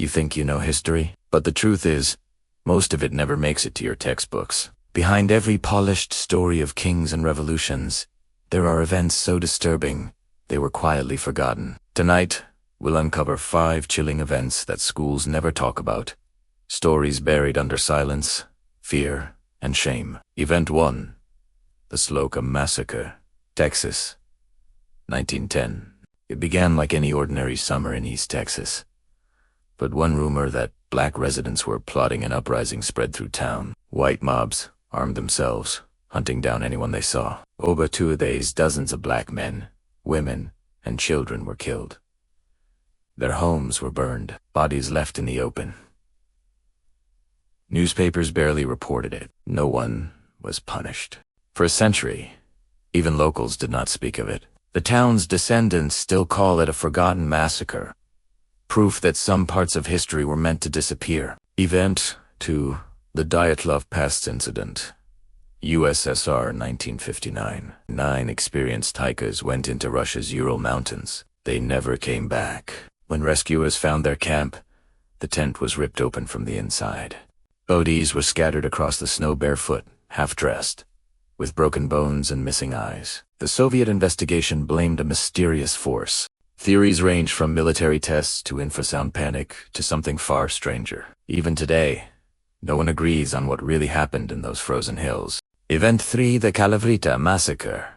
You think you know history, but the truth is, most of it never makes it to your textbooks. Behind every polished story of kings and revolutions, there are events so disturbing, they were quietly forgotten. Tonight, we'll uncover 5 chilling events that schools never talk about. Stories buried under silence, fear, and shame. Event 1. The Slocum Massacre, Texas, 1910. It began like any ordinary summer in East Texas. But one rumor that black residents were plotting an uprising spread through town. White mobs armed themselves, hunting down anyone they saw. Over 2 days, dozens of black men, women, and children were killed. Their homes were burned, bodies left in the open. Newspapers barely reported it. No one was punished. For a century, even locals did not speak of it. The town's descendants still call it a forgotten massacre, proof that some parts of history were meant to disappear. Event 2. The Dyatlov Pass incident, USSR, 1959. 9 experienced hikers went into Russia's Ural Mountains. They never came back. When rescuers found their camp, the tent was ripped open from the inside. Bodies were scattered across the snow barefoot, half-dressed, with broken bones and missing eyes. The Soviet investigation blamed a mysterious force. Theories range from military tests to infrasound panic to something far stranger. Even today, no one agrees on what really happened in those frozen hills. Event 3. The Kalavrita Massacre,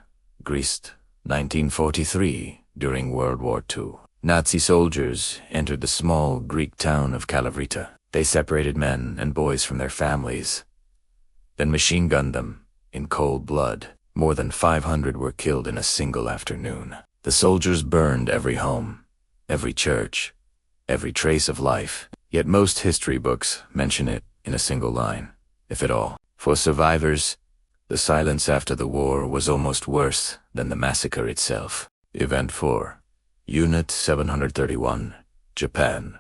Greece, 1943, during World War II. Nazi soldiers entered the small Greek town of Kalavrita. They separated men and boys from their families, then machine-gunned them in cold blood. More than 500 were killed in a single afternoon. The soldiers burned every home, every church, every trace of life. Yet most history books mention it in a single line, if at all. For survivors, the silence after the war was almost worse than the massacre itself. Event 4. Unit 731, Japan,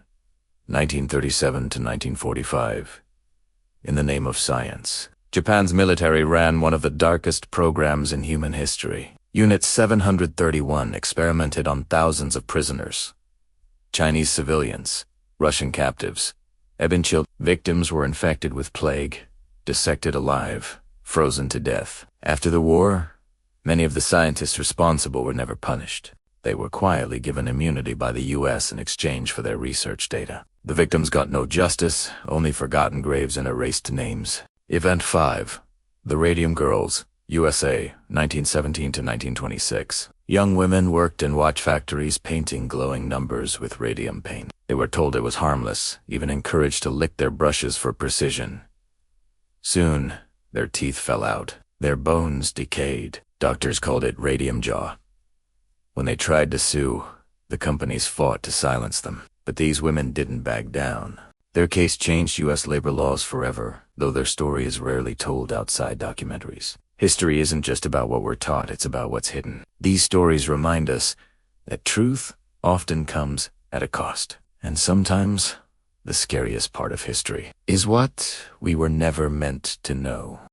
1937 to 1945. In the name of science, Japan's military ran one of the darkest programs in human history. Unit 731 experimented on thousands of prisoners, Chinese civilians, Russian captives, even children. Victims were infected with plague, dissected alive, frozen to death. After the war, many of the scientists responsible were never punished. They were quietly given immunity by the US in exchange for their research data. The victims got no justice, only forgotten graves and erased names. Event 5. The Radium Girls, USA, 1917 to 1926. Young women worked in watch factories painting glowing numbers with radium paint. They were told it was harmless, even encouraged to lick their brushes for precision. Soon, their teeth fell out. Their bones decayed. Doctors called it radium jaw. When they tried to sue, the companies fought to silence them. But these women didn't back down. Their case changed U.S. labor laws forever, though their story is rarely told outside documentaries. History isn't just about what we're taught, it's about what's hidden. These stories remind us that truth often comes at a cost. And sometimes, the scariest part of history is what we were never meant to know.